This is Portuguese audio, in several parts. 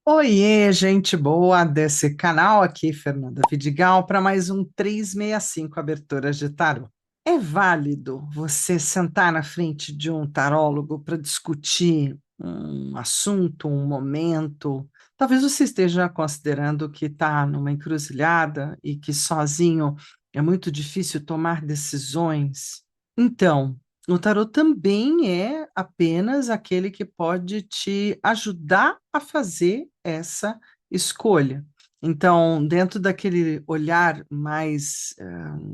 Oiê, gente boa desse canal aqui, Fernanda Vidigal, para mais um 365 Aberturas de Tarô. É válido você sentar na frente de um tarólogo para discutir um assunto, um momento? Talvez você esteja considerando que está numa encruzilhada e que sozinho é muito difícil tomar decisões. Então, o tarô também é apenas aquele que pode te ajudar a fazer essa escolha. Então, dentro daquele olhar mais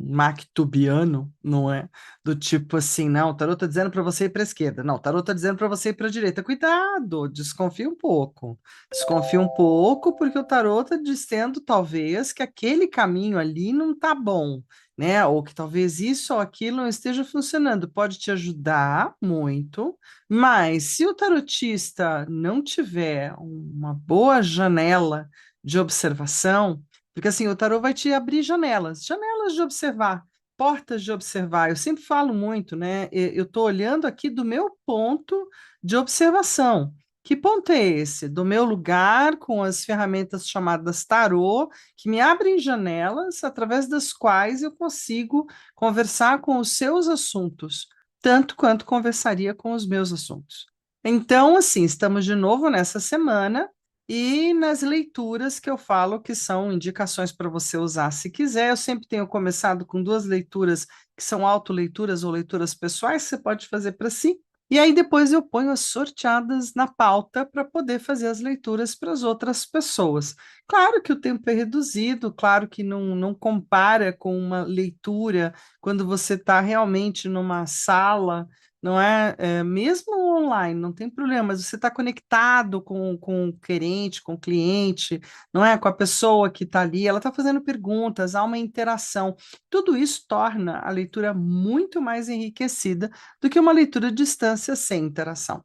mactubiano, não é? Do tipo assim, não, o tarô está dizendo para você ir para a esquerda, não, o tarô está dizendo para você ir para a direita. Cuidado, desconfia um pouco. Desconfia um pouco, porque o tarô está dizendo, talvez, que aquele caminho ali não está bom, né? Ou que talvez isso ou aquilo não esteja funcionando. Pode te ajudar muito, mas se o tarotista não tiver uma boa janela de observação, porque assim, o tarot vai te abrir janelas, janelas de observar, portas de observar. Eu sempre falo muito, né? Eu estou olhando aqui do meu ponto de observação. Que ponto é esse? Do meu lugar, com as ferramentas chamadas tarô, que me abrem janelas através das quais eu consigo conversar com os seus assuntos, tanto quanto conversaria com os meus assuntos. Então, assim, estamos de novo nessa semana e nas leituras que eu falo que são indicações para você usar se quiser. Eu sempre tenho começado com duas leituras que são autoleituras ou leituras pessoais que você pode fazer para si. E aí depois eu ponho as sorteadas na pauta para poder fazer as leituras para as outras pessoas. Claro que o tempo é reduzido, claro que não compara com uma leitura quando você está realmente numa sala, não é? Mesmo online, não tem problema, mas você está conectado com o querente, com o cliente, não é? Com a pessoa que está ali, ela está fazendo perguntas, há uma interação. Tudo isso torna a leitura muito mais enriquecida do que uma leitura de distância sem interação.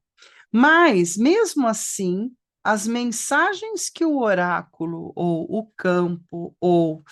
Mas, mesmo assim, as mensagens que o oráculo, ou o campo, ou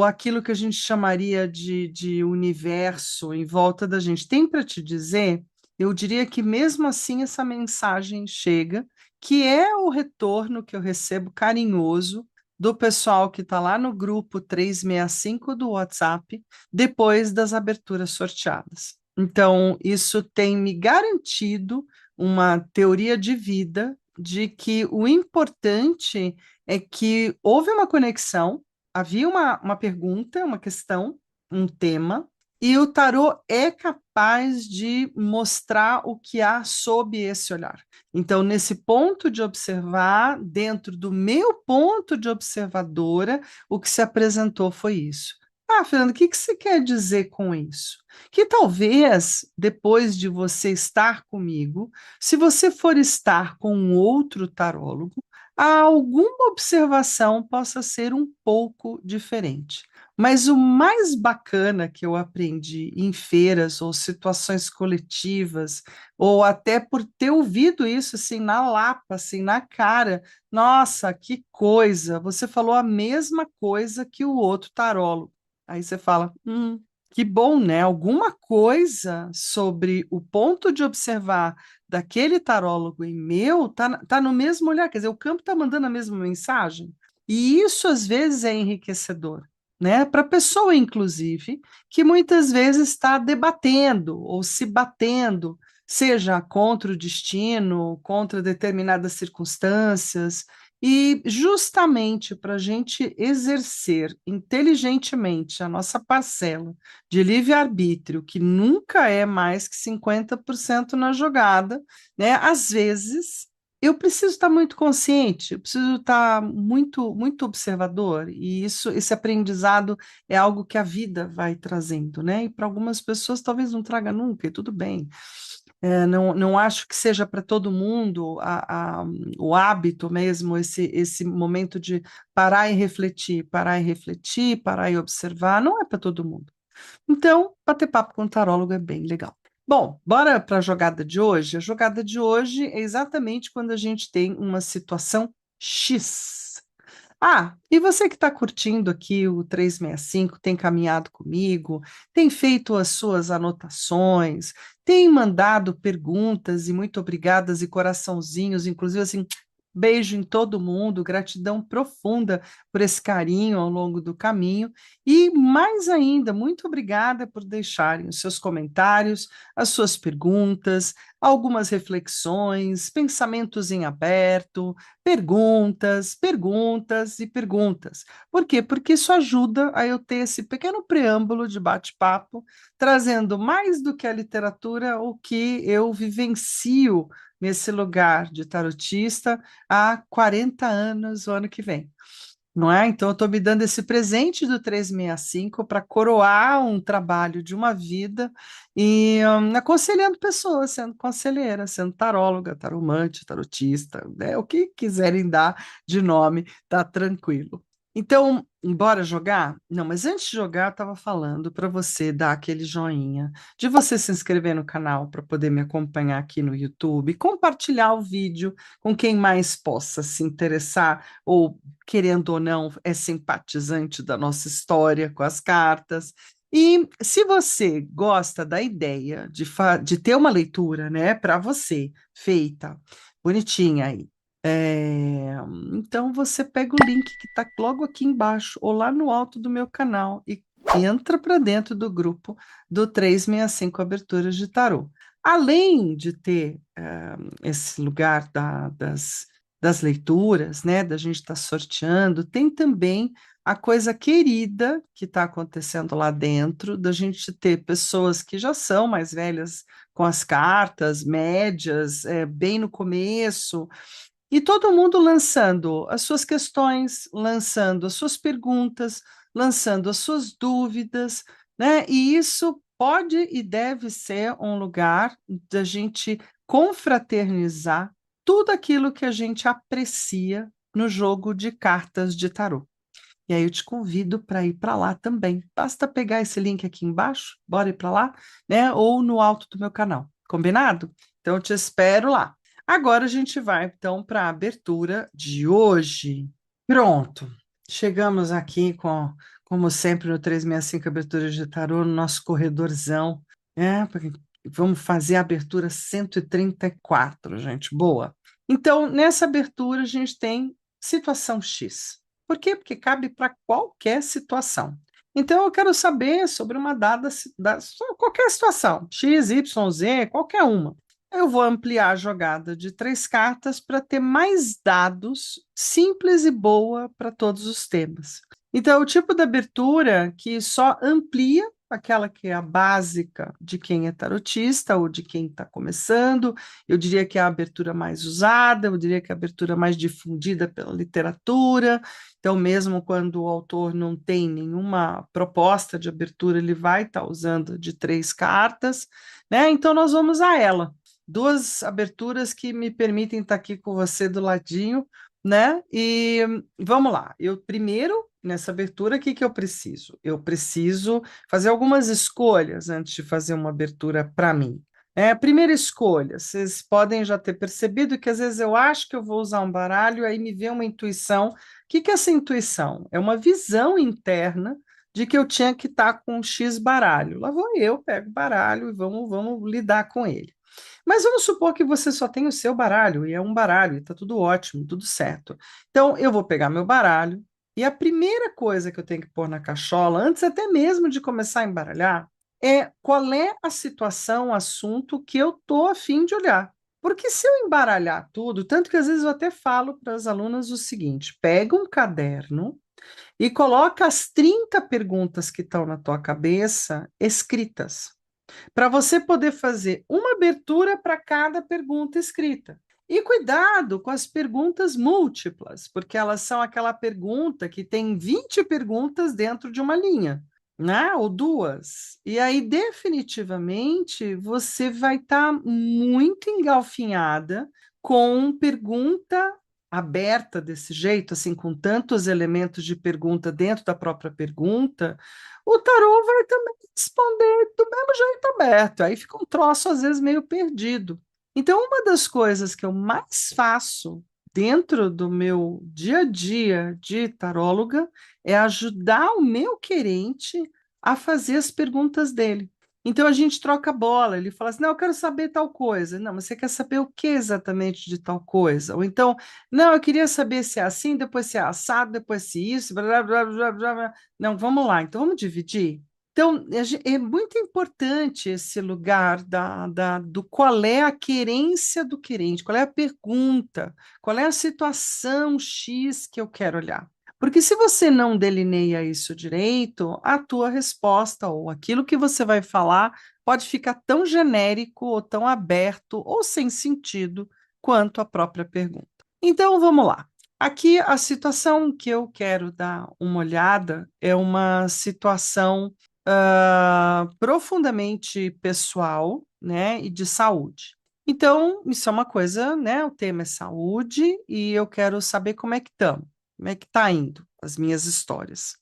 aquilo que a gente chamaria de universo em volta da gente tem para te dizer, eu diria que mesmo assim essa mensagem chega, que é o retorno que eu recebo carinhoso do pessoal que está lá no grupo 365 do WhatsApp, depois das aberturas sorteadas. Então, isso tem me garantido uma teoria de vida de que o importante é que houve uma conexão, havia uma pergunta, uma questão, um tema, e o tarô é capaz de mostrar o que há sob esse olhar. Então, nesse ponto de observar, dentro do meu ponto de observadora, o que se apresentou foi isso. Ah, Fernando, o que que você quer dizer com isso? Que talvez, depois de você estar comigo, se você for estar com um outro tarólogo, alguma observação possa ser um pouco diferente. Mas o mais bacana que eu aprendi em feiras ou situações coletivas, ou até por ter ouvido isso assim na lapa, assim na cara, nossa, que coisa! Você falou a mesma coisa que o outro tarólogo. Aí você fala, que bom, né? Alguma coisa sobre o ponto de observar daquele tarólogo e meu tá no mesmo olhar, quer dizer, o campo está mandando a mesma mensagem. E isso às vezes é enriquecedor, né? Para a pessoa, inclusive, que muitas vezes está debatendo ou se batendo, seja contra o destino, contra determinadas circunstâncias. E justamente para a gente exercer inteligentemente a nossa parcela de livre-arbítrio, que nunca é mais que 50% na jogada, né? Às vezes eu preciso estar muito consciente, eu preciso estar muito observador, e isso, esse aprendizado é algo que a vida vai trazendo, né? E para algumas pessoas talvez não traga nunca, e tudo bem. Não acho que seja para todo mundo o hábito mesmo, esse momento de parar e refletir, parar e refletir, parar e observar, não é para todo mundo. Então, bater papo com o tarólogo é bem legal. Bom, bora para a jogada de hoje? A jogada de hoje é exatamente quando a gente tem uma situação X. Ah, e você que está curtindo aqui o 365, tem caminhado comigo, tem feito as suas anotações, tem mandado perguntas e muito obrigadas e coraçãozinhos, inclusive assim, Beijo em todo mundo, gratidão profunda por esse carinho ao longo do caminho e, mais ainda, muito obrigada por deixarem os seus comentários, as suas perguntas, algumas reflexões, pensamentos em aberto, perguntas, perguntas e perguntas. Por quê? Porque isso ajuda a eu ter esse pequeno preâmbulo de bate-papo, trazendo mais do que a literatura, o que eu vivencio nesse lugar de tarotista há 40 anos, o ano que vem. Não é? Então, eu estou me dando esse presente do 365 para coroar um trabalho de uma vida e aconselhando pessoas, sendo conselheira, sendo taróloga, taromante, tarotista, né? O que quiserem dar de nome, tá tranquilo. Então, bora jogar? Não, mas antes de jogar, eu estava falando para você dar aquele joinha, de você se inscrever no canal para poder me acompanhar aqui no YouTube, compartilhar o vídeo com quem mais possa se interessar ou querendo ou não, é simpatizante da nossa história com as cartas. E se você gosta da ideia de ter uma leitura, né, para você, feita, bonitinha aí, então você pega o link que está logo aqui embaixo ou lá no alto do meu canal e entra para dentro do grupo do 365 Aberturas de Tarô. Além de ter esse lugar das leituras, né, da gente estar sorteando, tem também a coisa querida que está acontecendo lá dentro, da gente ter pessoas que já são mais velhas com as cartas, médias, bem no começo, e todo mundo lançando as suas questões, lançando as suas perguntas, lançando as suas dúvidas, né? E isso pode e deve ser um lugar da gente confraternizar tudo aquilo que a gente aprecia no jogo de cartas de tarô. E aí eu te convido para ir para lá também. Basta pegar esse link aqui embaixo, bora ir para lá, né? Ou no alto do meu canal. Combinado? Então eu te espero lá. Agora a gente vai então para a abertura de hoje. Pronto. Chegamos aqui com, como sempre, no 365 Aberturas de Tarô, no nosso corredorzão, né? Vamos fazer a abertura 134, gente. Boa. Então, nessa abertura, a gente tem situação X. Por quê? Porque cabe para qualquer situação. Então, eu quero saber sobre uma qualquer situação, X, Y, Z, qualquer uma. Eu vou ampliar a jogada de 3 cartas para ter mais dados simples e boa para todos os temas. Então, o tipo de abertura que só amplia aquela que é a básica de quem é tarotista ou de quem está começando. Eu diria que é a abertura mais usada, eu diria que é a abertura mais difundida pela literatura. Então, mesmo quando o autor não tem nenhuma proposta de abertura, ele vai estar usando de 3 cartas, né? Então, nós vamos a ela. 2 aberturas que me permitem estar aqui com você do ladinho, né? E vamos lá. Eu primeiro, nessa abertura, o que que eu preciso? Eu preciso fazer algumas escolhas antes de fazer uma abertura para mim. Primeira escolha, vocês podem já ter percebido que às vezes eu acho que eu vou usar um baralho, aí me vem uma intuição. O que que é essa intuição? É uma visão interna de que eu tinha que estar com um X baralho. Lá vou eu, pego o baralho e vamos lidar com ele. Mas vamos supor que você só tem o seu baralho, e é um baralho, e está tudo ótimo, tudo certo. Então, eu vou pegar meu baralho, e a primeira coisa que eu tenho que pôr na cachola, antes até mesmo de começar a embaralhar, é qual é a situação, o assunto que eu estou a fim de olhar. Porque se eu embaralhar tudo, tanto que às vezes eu até falo para as alunas o seguinte: pega um caderno e coloca as 30 perguntas que estão na tua cabeça escritas para você poder fazer uma abertura para cada pergunta escrita. E cuidado com as perguntas múltiplas, porque elas são aquela pergunta que tem 20 perguntas dentro de uma linha, né? Ou duas. E aí, definitivamente, você vai estar muito engalfinhada com pergunta aberta desse jeito, assim, com tantos elementos de pergunta dentro da própria pergunta, o tarô vai também responder do mesmo jeito aberto. Aí fica um troço, às vezes, meio perdido. Então, uma das coisas que eu mais faço dentro do meu dia a dia de taróloga é ajudar o meu querente a fazer as perguntas dele. Então a gente troca bola. Ele fala assim: não, eu quero saber tal coisa. Não, mas você quer saber o que exatamente de tal coisa? Ou então, não, eu queria saber se é assim, depois se é assado, depois se isso, blá, blá, blá, blá, blá, blá. Não, vamos lá, então vamos dividir. Então, é muito importante esse lugar do qual é a querência do querente, qual é a pergunta, qual é a situação X que eu quero olhar. Porque se você não delineia isso direito, a tua resposta ou aquilo que você vai falar pode ficar tão genérico ou tão aberto ou sem sentido quanto a própria pergunta. Então, vamos lá. Aqui a situação que eu quero dar uma olhada é uma situação profundamente pessoal, né, e de saúde. Então, isso é uma coisa, né? O tema é saúde e eu quero saber como é que estamos, como é que está indo as minhas histórias.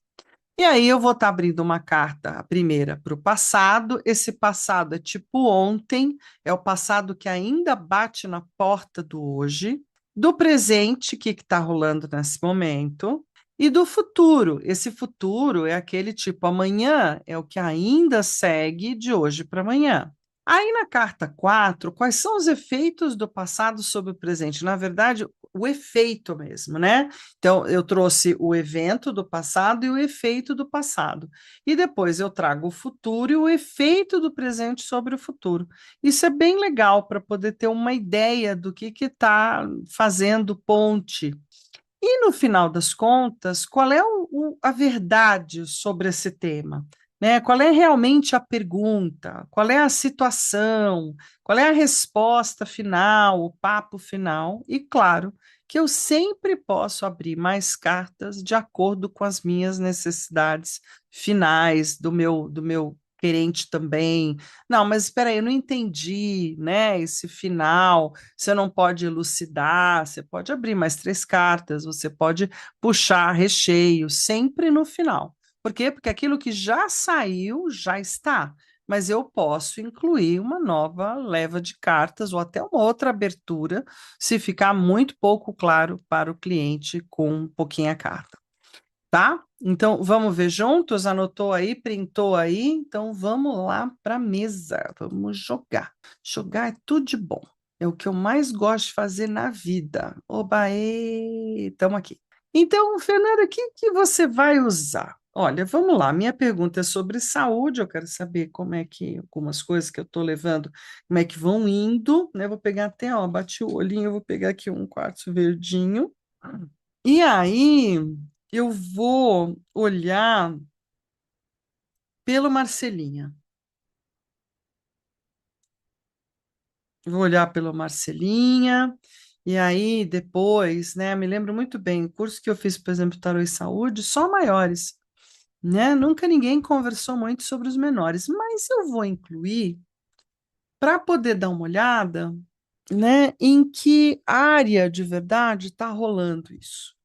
E aí eu vou estar abrindo uma carta, a primeira, para o passado. Esse passado é tipo ontem, é o passado que ainda bate na porta do hoje, do presente, o que está rolando nesse momento, e do futuro. Esse futuro é aquele tipo amanhã, é o que ainda segue de hoje para amanhã. Aí na carta 4, quais são os efeitos do passado sobre o presente? Na verdade, o efeito mesmo, né? Então, eu trouxe o evento do passado e o efeito do passado. E depois eu trago o futuro e o efeito do presente sobre o futuro. Isso é bem legal para poder ter uma ideia do que está fazendo ponte. E no final das contas, qual é a verdade sobre esse tema? Né? Qual é realmente a pergunta? Qual é a situação? Qual é a resposta final, o papo final? E claro que eu sempre posso abrir mais cartas de acordo com as minhas necessidades finais, do meu querente também. Não, mas espera aí, eu não entendi, né? Esse final. Você não pode elucidar, você pode abrir mais três cartas, você pode puxar recheio, sempre no final. Por quê? Porque aquilo que já saiu já está, mas eu posso incluir uma nova leva de cartas ou até uma outra abertura, se ficar muito pouco claro para o cliente com um pouquinho a carta. Tá? Então, vamos ver juntos? Anotou aí, printou aí? Então, vamos lá para a mesa. Vamos jogar. Jogar é tudo de bom. É o que eu mais gosto de fazer na vida. Oba, estamos aqui. Então, Fernanda, o que que você vai usar? Olha, vamos lá. Minha pergunta é sobre saúde. Eu quero saber como é que algumas coisas que eu estou levando, como é que vão indo, né? Vou pegar até, ó, bati o olhinho, eu vou pegar aqui um quartzo verdinho. E aí, eu vou olhar pelo Marcelinha. Vou olhar pelo Marcelinha. E aí, depois, né? Me lembro muito bem, o curso que eu fiz, por exemplo, Tarô e Saúde, só maiores, né? Nunca ninguém conversou muito sobre os menores, mas eu vou incluir para poder dar uma olhada, né? Em que área de verdade está rolando isso.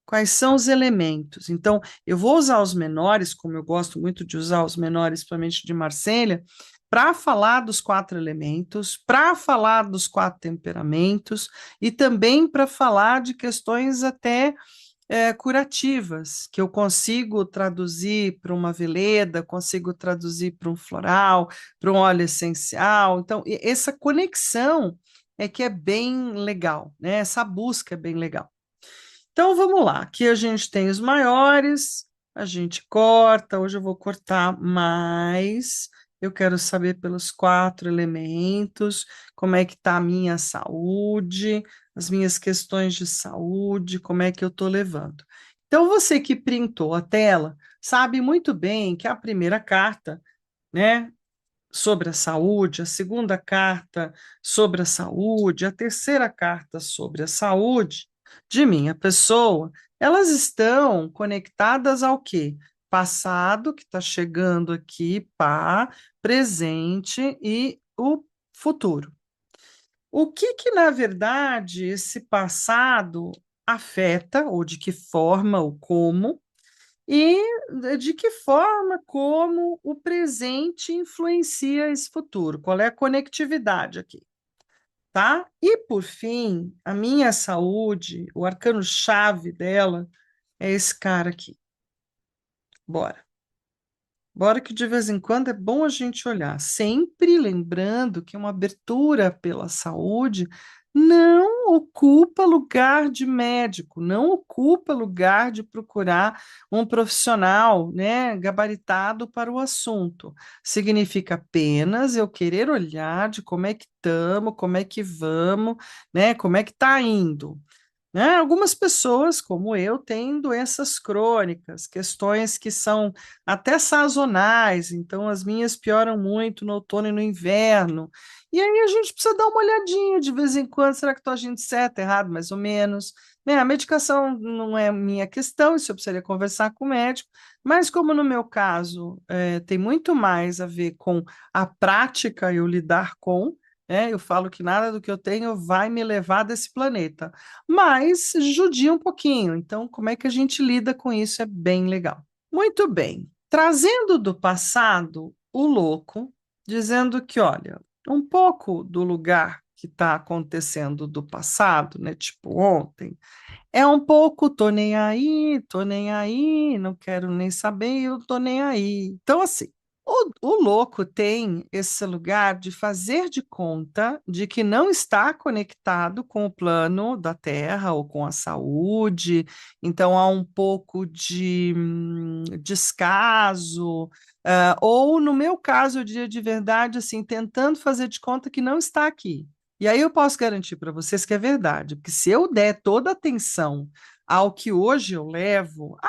Quais são os elementos? Então, eu vou usar os menores, como eu gosto muito de usar os menores, principalmente de Marselha, para falar dos quatro elementos, para falar dos quatro temperamentos e também para falar de questões até curativas, que eu consigo traduzir para uma veleda, consigo traduzir para um floral, para um óleo essencial. Então, essa conexão é que é bem legal, né? Essa busca é bem legal. Então vamos lá, aqui a gente tem os maiores, a gente corta, hoje eu vou cortar mais. Eu quero saber pelos quatro elementos, como é que está a minha saúde, as minhas questões de saúde, como é que eu estou levando. Então você que printou a tela, sabe muito bem que a primeira carta, né, sobre a saúde, a segunda carta sobre a saúde, a terceira carta sobre a saúde de minha pessoa, elas estão conectadas ao quê? Passado, que está chegando aqui, pá, presente e o futuro. O que que, na verdade, esse passado afeta, ou de que forma, ou como, e de que forma, como o presente influencia esse futuro? Qual é a conectividade aqui, tá? E por fim, a minha saúde, o arcano-chave dela é esse cara aqui. Bora, Embora que de vez em quando é bom a gente olhar, sempre lembrando que uma abertura pela saúde não ocupa lugar de médico, não ocupa lugar de procurar um profissional, né, gabaritado para o assunto. Significa apenas eu querer olhar de como é que estamos, como é que vamos, né, como é que está indo. Né? Algumas pessoas, como eu, têm doenças crônicas, questões que são até sazonais, então as minhas pioram muito no outono e no inverno. E aí a gente precisa dar uma olhadinha de vez em quando, será que estou agindo certo, errado, mais ou menos? Né? A medicação não é minha questão, isso eu precisaria conversar com o médico, mas como no meu caso tem muito mais a ver com a prática eu lidar com, eu falo que nada do que eu tenho vai me levar desse planeta, mas judia um pouquinho. Então, como é que a gente lida com isso? É bem legal. Muito bem. Trazendo do passado o louco, dizendo que, olha, um pouco do lugar que está acontecendo do passado, né? Tipo ontem, é um pouco tô nem aí, não quero nem saber, eu tô nem aí. Então, assim, o louco tem esse lugar de fazer de conta de que não está conectado com o plano da Terra ou com a saúde, então há um pouco de descaso, ou no meu caso, eu diria de verdade, assim, tentando fazer de conta que não está aqui. E aí eu posso garantir para vocês que é verdade, porque se eu der toda a atenção ao que hoje eu levo, a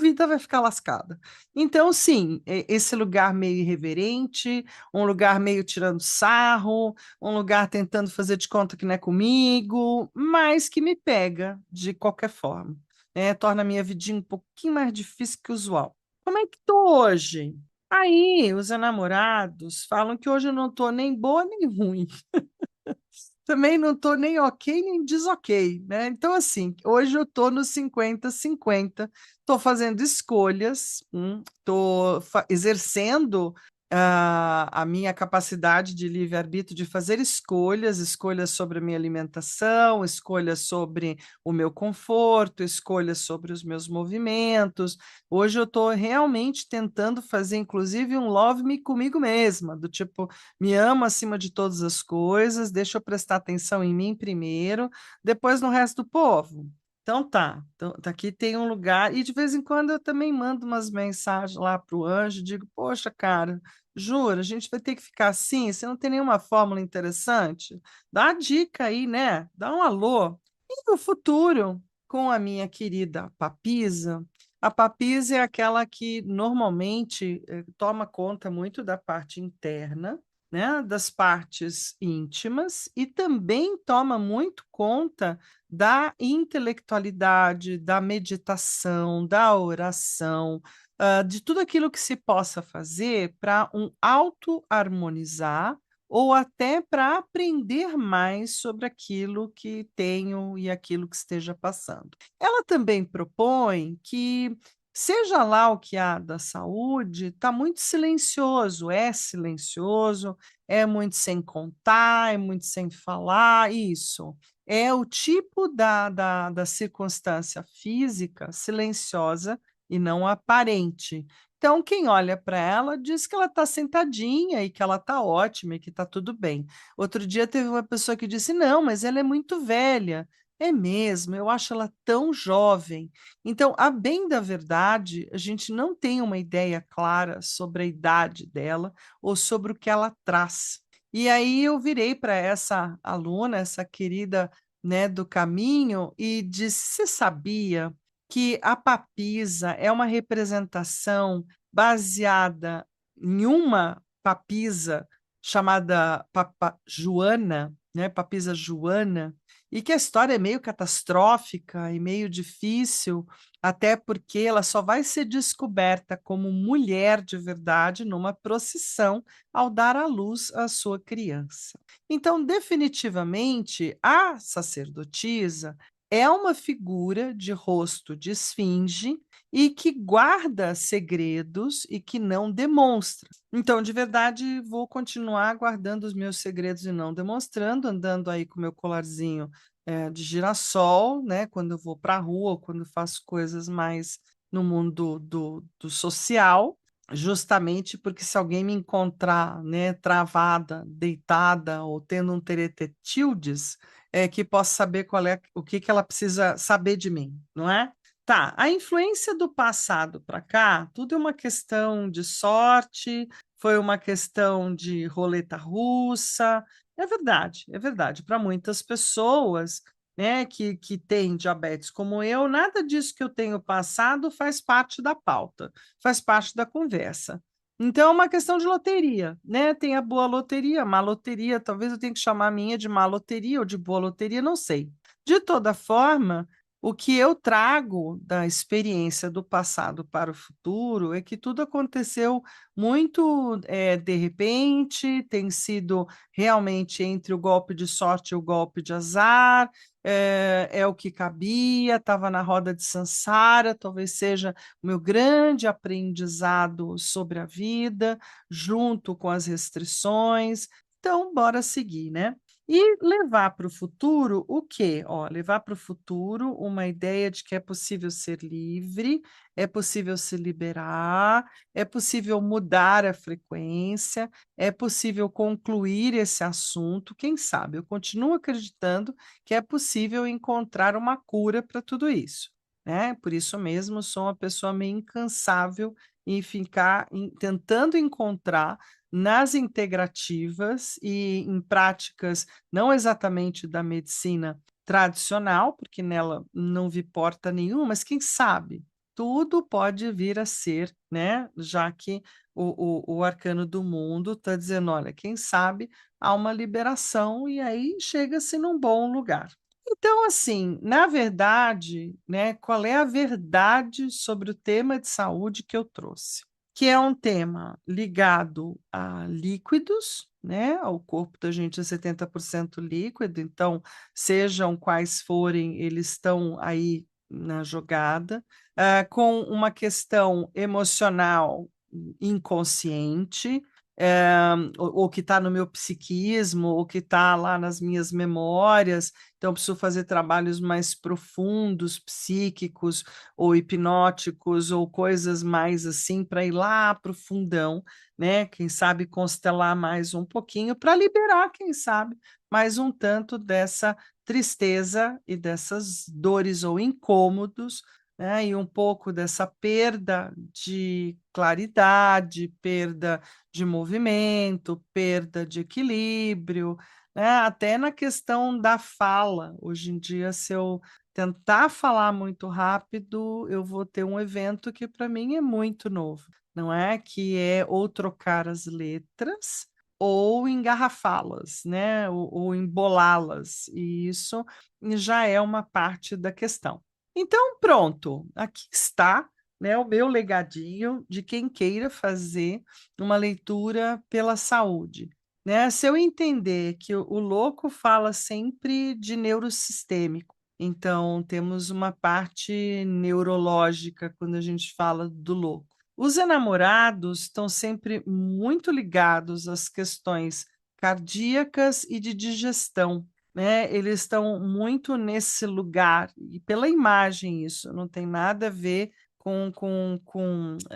vida vai ficar lascada. Então, sim, esse lugar meio irreverente, um lugar meio tirando sarro, um lugar tentando fazer de conta que não é comigo, mas que me pega de qualquer forma, né? Torna a minha vidinha um pouquinho mais difícil que o usual. Como é que tô hoje? Aí, os enamorados falam que hoje eu não tô nem boa nem ruim. Também não estou nem ok nem desoquei, né? Então, assim, hoje eu estou no 50-50, estou fazendo escolhas, estou exercendo a minha capacidade de livre-arbítrio de fazer escolhas, escolhas sobre a minha alimentação, escolhas sobre o meu conforto, escolhas sobre os meus movimentos. Hoje eu estou realmente tentando fazer, inclusive, um love me comigo mesma, do tipo, me amo acima de todas as coisas, deixa eu prestar atenção em mim primeiro, depois no resto do povo. Então tá, então, aqui tem um lugar, e de vez em quando eu também mando umas mensagens lá para o anjo, digo, poxa, cara, jura, a gente vai ter que ficar assim, você não tem nenhuma fórmula interessante? Dá a dica aí, né? Dá um alô. E o futuro com a minha querida Papisa? A Papisa é aquela que normalmente toma conta muito da parte interna, né, das partes íntimas e também toma muito conta da intelectualidade, da meditação, da oração, de tudo aquilo que se possa fazer para um auto-harmonizar ou até para aprender mais sobre aquilo que tenho e aquilo que esteja passando. Ela também propõe que seja lá o que há da saúde, está muito silencioso, é muito sem contar, é muito sem falar, isso. É o tipo da circunstância física silenciosa e não aparente. Então, quem olha para ela diz que ela está sentadinha e que ela está ótima e que está tudo bem. Outro dia teve uma pessoa que disse: não, mas ela é muito velha. É mesmo, eu acho ela tão jovem. Então, a bem da verdade, a gente não tem uma ideia clara sobre a idade dela ou sobre o que ela traz. E aí eu virei para essa aluna, essa querida, né, do caminho, e disse: você sabia que a papisa é uma representação baseada em uma papisa chamada Papa Joana, né, papisa Joana, e que a história é meio catastrófica e meio difícil, até porque ela só vai ser descoberta como mulher de verdade numa procissão ao dar à luz a sua criança. Então, definitivamente, a sacerdotisa é uma figura de rosto de esfinge e que guarda segredos e que não demonstra. Então, de verdade, vou continuar guardando os meus segredos e não demonstrando, andando aí com meu colarzinho de girassol, né? Quando eu vou para a rua, quando eu faço coisas mais no mundo do social, justamente porque se alguém me encontrar, né, travada, deitada ou tendo um teretetildes, é que posso saber qual é o que que ela precisa saber de mim, não é? Tá, a influência do passado para cá, tudo é uma questão de sorte, foi uma questão de roleta russa. É verdade. Para muitas pessoas, né, que têm diabetes como eu, nada disso que eu tenho passado faz parte da pauta, faz parte da conversa. Então, é uma questão de loteria, né? Tem a boa loteria, a má loteria, talvez eu tenha que chamar a minha de má loteria ou de boa loteria, não sei. De toda forma, o que eu trago da experiência do passado para o futuro é que tudo aconteceu muito de repente, tem sido realmente entre o golpe de sorte e o golpe de azar, é o que cabia, estava na roda de Sansara, talvez seja o meu grande aprendizado sobre a vida, junto com as restrições. Então, bora seguir, né? E levar para o futuro o quê? Ó, levar para o futuro uma ideia de que é possível ser livre, é possível se liberar, é possível mudar a frequência, é possível concluir esse assunto. Quem sabe? Eu continuo acreditando que é possível encontrar uma cura para tudo isso, né? Por isso mesmo, sou uma pessoa meio incansável em ficar tentando encontrar nas integrativas e em práticas não exatamente da medicina tradicional, porque nela não vi porta nenhuma, mas quem sabe tudo pode vir a ser, né? Já que o arcano do mundo está dizendo, olha, quem sabe há uma liberação e aí chega-se num bom lugar. Então, assim, na verdade, né, qual é a verdade sobre o tema de saúde que eu trouxe? Que é um tema ligado a líquidos, né? O corpo da gente é 70% líquido, então, sejam quais forem, eles estão aí na jogada, com uma questão emocional inconsciente, ou que está no meu psiquismo, ou que está lá nas minhas memórias, então preciso fazer trabalhos mais profundos, psíquicos, ou hipnóticos, ou coisas mais assim, para ir lá para o fundão, né? Quem sabe constelar mais um pouquinho, para liberar, quem sabe, mais um tanto dessa tristeza e dessas dores ou incômodos, né? E um pouco dessa perda de claridade, perda de movimento, perda de equilíbrio, né? Até na questão da fala. Hoje em dia, se eu tentar falar muito rápido, eu vou ter um evento que para mim é muito novo, não é? Que é ou trocar as letras ou engarrafá-las, né? Ou embolá-las. E isso já é uma parte da questão. Então, pronto, aqui está, né, o meu legadinho de quem queira fazer uma leitura pela saúde, né? Se eu entender que o louco fala sempre de neurosistêmico, então temos uma parte neurológica quando a gente fala do louco. Os enamorados estão sempre muito ligados às questões cardíacas e de digestão, né? Eles estão muito nesse lugar, e pela imagem isso, não tem nada a ver com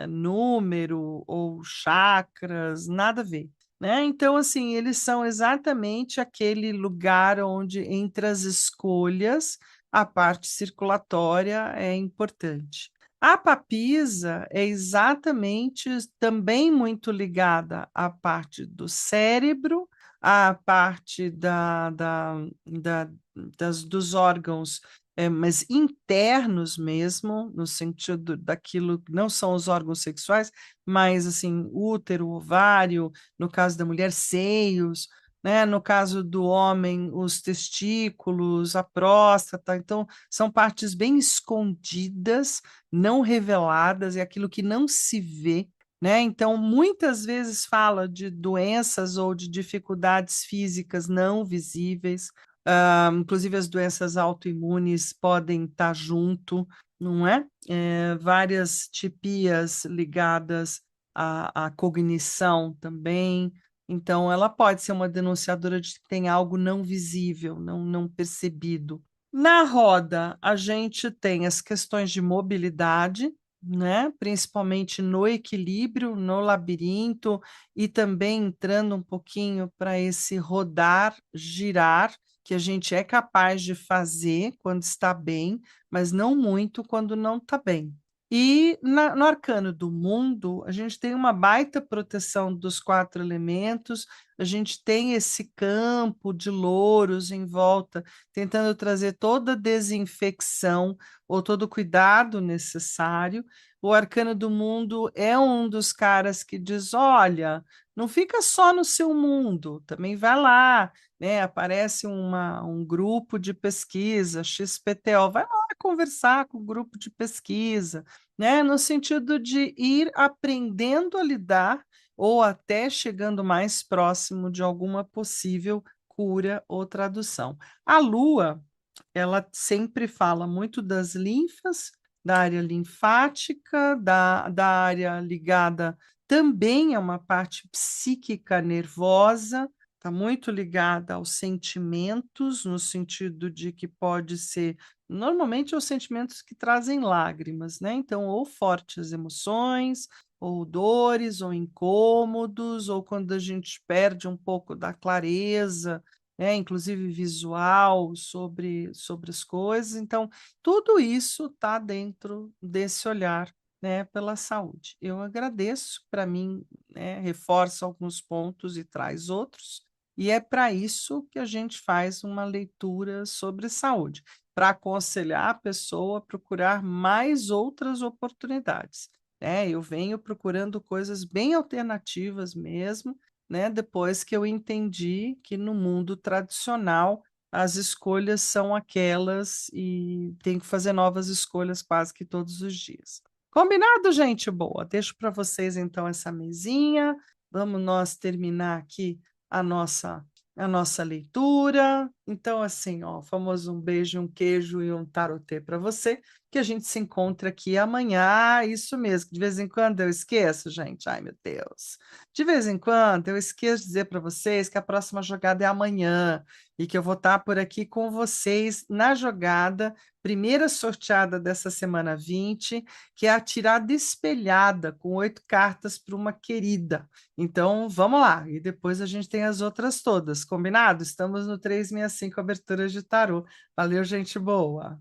número ou chakras, nada a ver, né? Então, assim, eles são exatamente aquele lugar onde, entre as escolhas, a parte circulatória é importante. A papisa é exatamente também muito ligada à parte do cérebro, à parte dos órgãos, mas internos mesmo, no sentido daquilo que não são os órgãos sexuais, mas assim, útero, ovário, no caso da mulher, seios, né? No caso do homem, os testículos, a próstata. Então, são partes bem escondidas, não reveladas, é aquilo que não se vê, né? Então, muitas vezes fala de doenças ou de dificuldades físicas não visíveis, inclusive as doenças autoimunes podem estar junto, não é? Várias tipias ligadas à cognição também. Então, ela pode ser uma denunciadora de que tem algo não visível, não percebido. Na roda, a gente tem as questões de mobilidade, né? Principalmente no equilíbrio, no labirinto, e também entrando um pouquinho para esse rodar, girar, que a gente é capaz de fazer quando está bem, mas não muito quando não está bem. E no arcano do mundo, a gente tem uma baita proteção dos quatro elementos, a gente tem esse campo de louros em volta, tentando trazer toda a desinfecção ou todo o cuidado necessário. O arcano do mundo é um dos caras que diz: olha, não fica só no seu mundo, também vai lá, né? Aparece um grupo de pesquisa, XPTO, vai lá conversar com o grupo de pesquisa, né? No sentido de ir aprendendo a lidar ou até chegando mais próximo de alguma possível cura ou tradução. A Lua, ela sempre fala muito das linfas, da área linfática, da área ligada também a uma parte psíquica nervosa, está muito ligada aos sentimentos, no sentido de que pode ser, normalmente, os sentimentos que trazem lágrimas, né? Então, ou fortes emoções, ou dores, ou incômodos, ou quando a gente perde um pouco da clareza, inclusive visual, sobre as coisas. Então, tudo isso está dentro desse olhar, né, pela saúde. Eu agradeço, para mim, né, reforça alguns pontos e traz outros, e é para isso que a gente faz uma leitura sobre saúde, para aconselhar a pessoa a procurar mais outras oportunidades. Eu venho procurando coisas bem alternativas mesmo, né? Depois que eu entendi que no mundo tradicional as escolhas são aquelas e tem que fazer novas escolhas quase que todos os dias. Combinado, gente boa? Deixo para vocês então essa mesinha. Vamos nós terminar aqui a nossa a nossa leitura. Então, assim, ó, famoso um beijo, um queijo e um tarotê para você, que a gente se encontra aqui amanhã. Isso mesmo, de vez em quando eu esqueço, gente. Ai, meu Deus. De vez em quando, eu esqueço de dizer para vocês que a próxima jogada é amanhã e que eu vou estar por aqui com vocês na jogada, primeira sorteada dessa semana 20, que é a tirada espelhada, com 8 cartas para uma querida. Então, vamos lá. E depois a gente tem as outras todas, combinado? Estamos no 365 Aberturas de Tarô. Valeu, gente boa.